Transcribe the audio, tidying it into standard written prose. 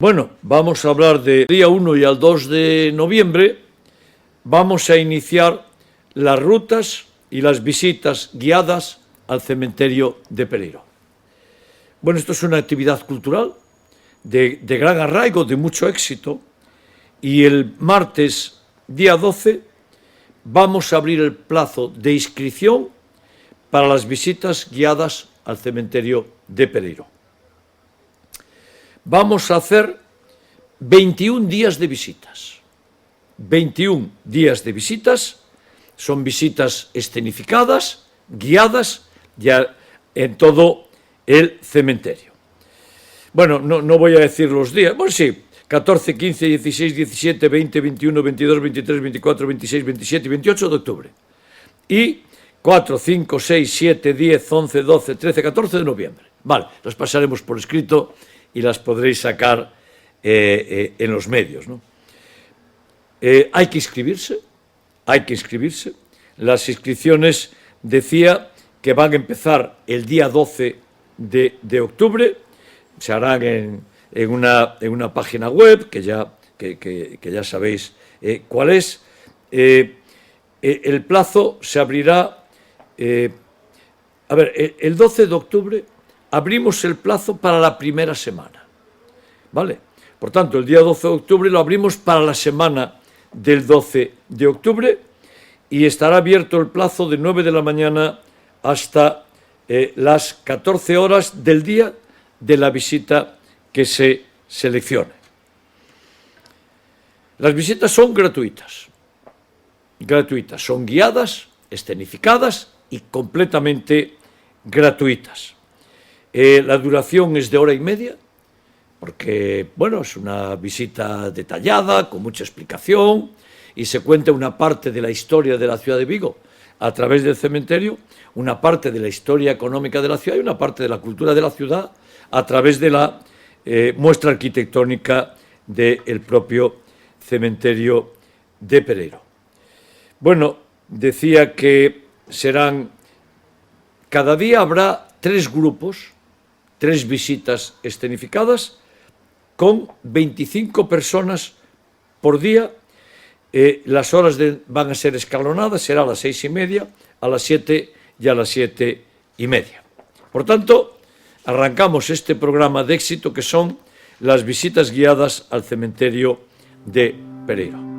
Bueno, vamos a hablar del día 1 y al 2 de noviembre. Vamos a iniciar las rutas y las visitas guiadas al cementerio de Pereiro. Bueno, esto es una actividad cultural de gran arraigo, de mucho éxito, y el martes, día 12, vamos a abrir el plazo de inscripción para las visitas guiadas al cementerio de Pereiro. Vamos a hacer 21 días de visitas. 21 días de visitas, son visitas escenificadas, guiadas, ya en todo el cementerio. Bueno, no voy a decir los días, bueno, sí, 14, 15, 16, 17, 20, 21, 22, 23, 24, 26, 27 y 28 de octubre. Y 4, 5, 6, 7, 10, 11, 12, 13, 14 de noviembre. Vale, las pasaremos por escrito y las podréis sacar en los medios, ¿no? Hay que inscribirse. Las inscripciones, decía, que van a empezar el día 12 de octubre, se harán en una página web que ya sabéis cuál es. El plazo se abrirá, el 12 de octubre abrimos el plazo para la primera semana, ¿vale? Por tanto, el día 12 de octubre lo abrimos para la semana del 12 de octubre y estará abierto el plazo de 9 de la mañana hasta las 14 horas del día de la visita que se seleccione. Las visitas son gratuitas, son guiadas, escenificadas y completamente gratuitas. La duración es de 1h30, porque, bueno, es una visita detallada, con mucha explicación, y se cuenta una parte de la historia de la ciudad de Vigo a través del cementerio, una parte de la historia económica de la ciudad y una parte de la cultura de la ciudad a través de la muestra arquitectónica del propio cementerio de Pereiro. Bueno, decía que cada día habrá 3 grupos, 3 visitas escenificadas, con 25 personas por día. Las horas van a ser escalonadas, será a las 6:30, a las 7 y a las 7:30. Por tanto, arrancamos este programa de éxito que son las visitas guiadas al cementerio de Pereiro.